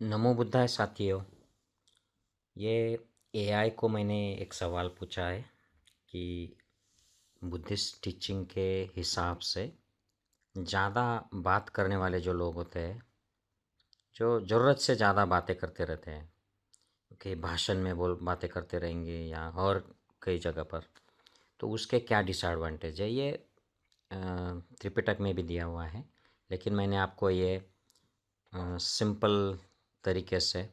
नमो बुद्धाय साथियों। ये एआई को मैंने एक सवाल पूछा है कि बुद्धिस्ट टीचिंग के हिसाब से ज़्यादा बात करने वाले जो लोग होते हैं, जो ज़रूरत से ज़्यादा बातें करते रहते हैं, कि भाषण में बोल बातें करते रहेंगे या और कई जगह पर, तो उसके क्या डिसएडवांटेज है, ये त्रिपिटक में भी दिया हुआ है। लेकिन मैंने आपको ये सिंपल तरीके से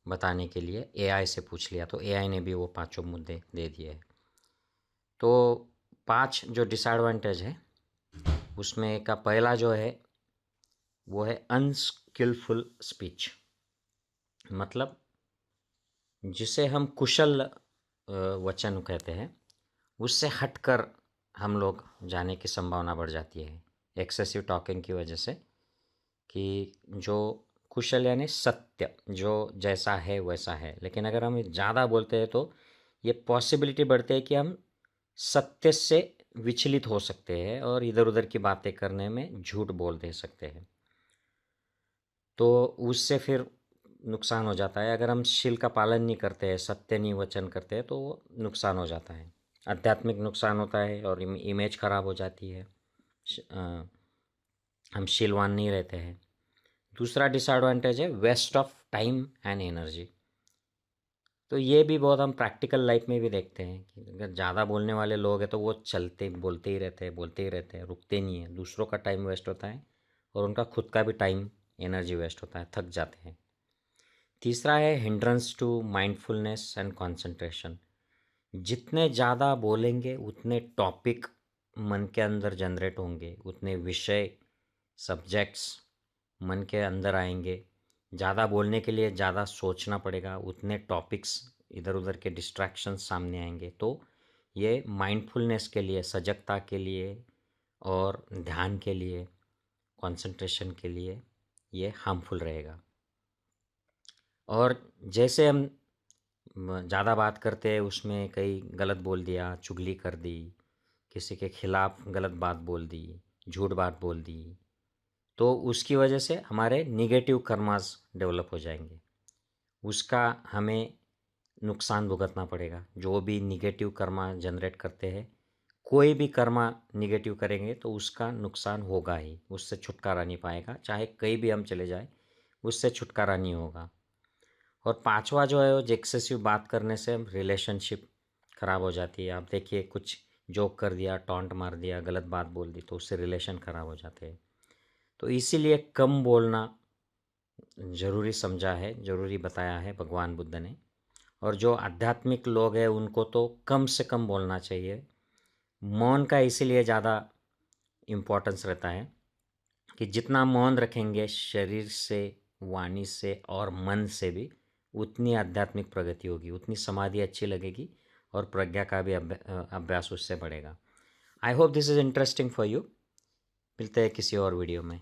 बताने के लिए एआई से पूछ लिया, तो एआई ने भी वो पांचों मुद्दे दे दिए हैं। तो 5 जो डिसएडवांटेज है उसमें का पहला जो है वो है अनस्किलफुल स्पीच। मतलब जिसे हम कुशल वचन कहते हैं, उससे हटकर हम लोग जाने की संभावना बढ़ जाती है एक्सेसिव टॉकिंग की वजह से। कि जो कुशल यानी सत्य, जो जैसा है वैसा है, लेकिन अगर हम ज़्यादा बोलते हैं तो ये पॉसिबिलिटी बढ़ती है कि हम सत्य से विचलित हो सकते हैं और इधर उधर की बातें करने में झूठ बोल दे सकते हैं। तो उससे फिर नुकसान हो जाता है। अगर हम शील का पालन नहीं करते हैं, सत्य नहीं वचन करते हैं, तो वो नुकसान हो जाता है, आध्यात्मिक नुकसान होता है और इमेज खराब हो जाती है। हम शीलवान नहीं रहते हैं। दूसरा डिसएडवांटेज है waste of time and energy. तो ये भी बहुत हम प्रैक्टिकल लाइफ में भी देखते हैं कि अगर ज़्यादा बोलने वाले लोग हैं तो वो चलते बोलते ही रहते हैं, बोलते ही रहते हैं, रुकते नहीं हैं। दूसरों का टाइम वेस्ट होता है और उनका खुद का भी टाइम एनर्जी वेस्ट होता है, थक जाते हैं। तीसरा है hindrance to mindfulness and concentration. जितने ज़्यादा बोलेंगे उतने टॉपिक मन के अंदर जनरेट होंगे, उतने विषय सब्जेक्ट्स मन के अंदर आएंगे। ज़्यादा बोलने के लिए ज़्यादा सोचना पड़ेगा, उतने टॉपिक्स इधर उधर के डिस्ट्रैक्शन सामने आएंगे। तो ये माइंडफुलनेस के लिए, सजगता के लिए और ध्यान के लिए, कंसंट्रेशन के लिए ये हार्मफुल रहेगा। और जैसे हम ज़्यादा बात करते हैं, उसमें कई गलत बोल दिया, चुगली कर दी, किसी के खिलाफ गलत बात बोल दी, झूठ बात बोल दी, तो उसकी वजह से हमारे निगेटिव कर्मास डेवलप हो जाएंगे। उसका हमें नुकसान भुगतना पड़ेगा। जो भी निगेटिव कर्मा जनरेट करते हैं, कोई भी कर्मा निगेटिव करेंगे तो उसका नुकसान होगा ही, उससे छुटकारा नहीं पाएगा। चाहे कहीं भी हम चले जाए, उससे छुटकारा नहीं होगा। और पांचवा जो है, वो एक्सेसिव बात करने से रिलेशनशिप खराब हो जाती है। आप देखिए, कुछ जोक कर दिया, टॉन्ट मार दिया, गलत बात बोल दी, तो उससे रिलेशन खराब हो जाते हैं। तो इसीलिए कम बोलना ज़रूरी समझा है, ज़रूरी बताया है भगवान बुद्ध ने। और जो आध्यात्मिक लोग हैं उनको तो कम से कम बोलना चाहिए। मौन का इसीलिए ज़्यादा इम्पोर्टेंस रहता है कि जितना मौन रखेंगे शरीर से, वाणी से और मन से भी, उतनी आध्यात्मिक प्रगति होगी, उतनी समाधि अच्छी लगेगी और प्रज्ञा का भी अभ्यास उससे बढ़ेगा। I hope this is interesting for you. मिलते हैं किसी और वीडियो में।